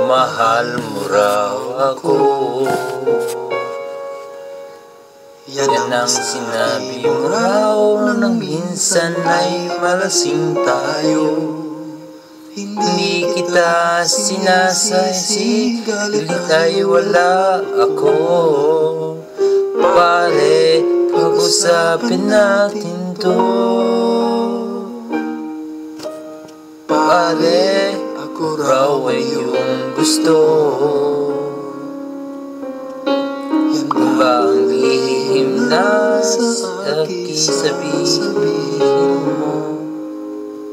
mahal mo raw ako. Yan ang sinabi mo raw nang minsan ay malasing tayo. Hindi kita sinasaysi, galit ay wala ako. Pare, pag-usapin natin to. Pare, ako raw ay iyong gusto. Yan ba ang lihim na sa aking sabihin mo?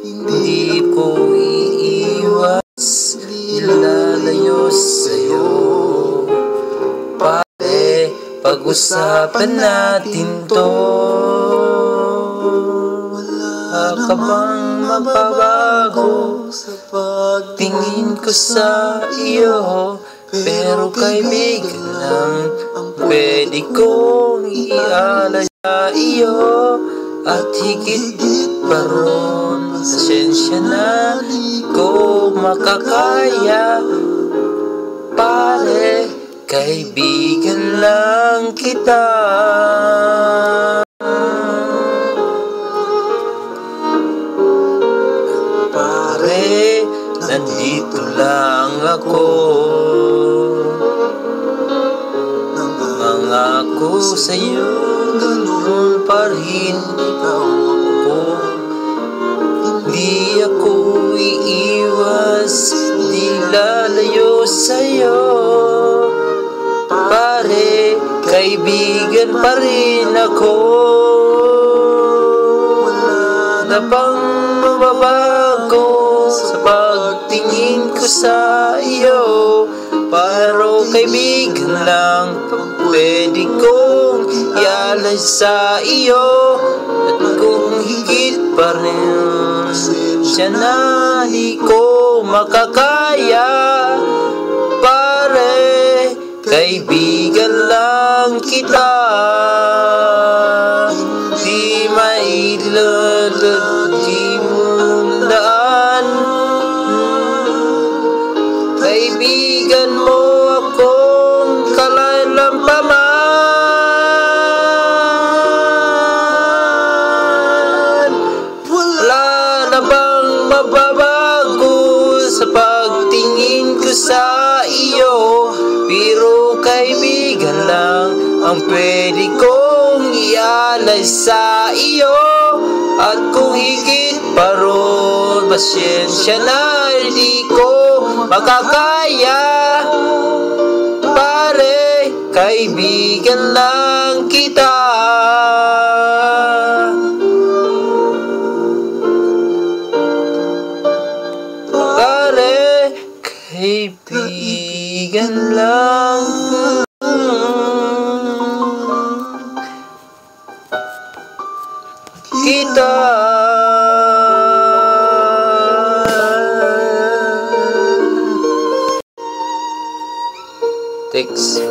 Hindi ko iiwas, ilalayo sa'yo. Pare, pag-usapan natin to. Wala ka bang magbabago sa pagtingin ko sa iyo? Pero kaibigan lang ang pwede kong ialay sa iyo. At higit pa ron, pasensya na di ko makakaya. Pare, kaibigan lang kita. Pare, nandito lang ako. Nangangako sa'yo, ganun pa rin ikaw ako. Hindi ako iiwas, di lalayo sa'yo. Pare, kaibigan pa rin ako. Wala na bang mababago sa pagtingin ko sa iyo? Pero kaibigan lang pwede kong ialay sa iyo. At kung higit pa rin, siya na di ko makakaya. Pare, kaibigan lang kita. Di mailalagay mong daan. Kaibigan mo akong kalalampaman. Wala na bang mababago sa pagtingin ko sa iyo? Pero kaibigan lang ang pwede kong ialay sa iyo. At kung higit pa ron, pasensya na di ko makakaya. Pare, kaibigan lang kita. Pare, kaibigan lang kita. Text.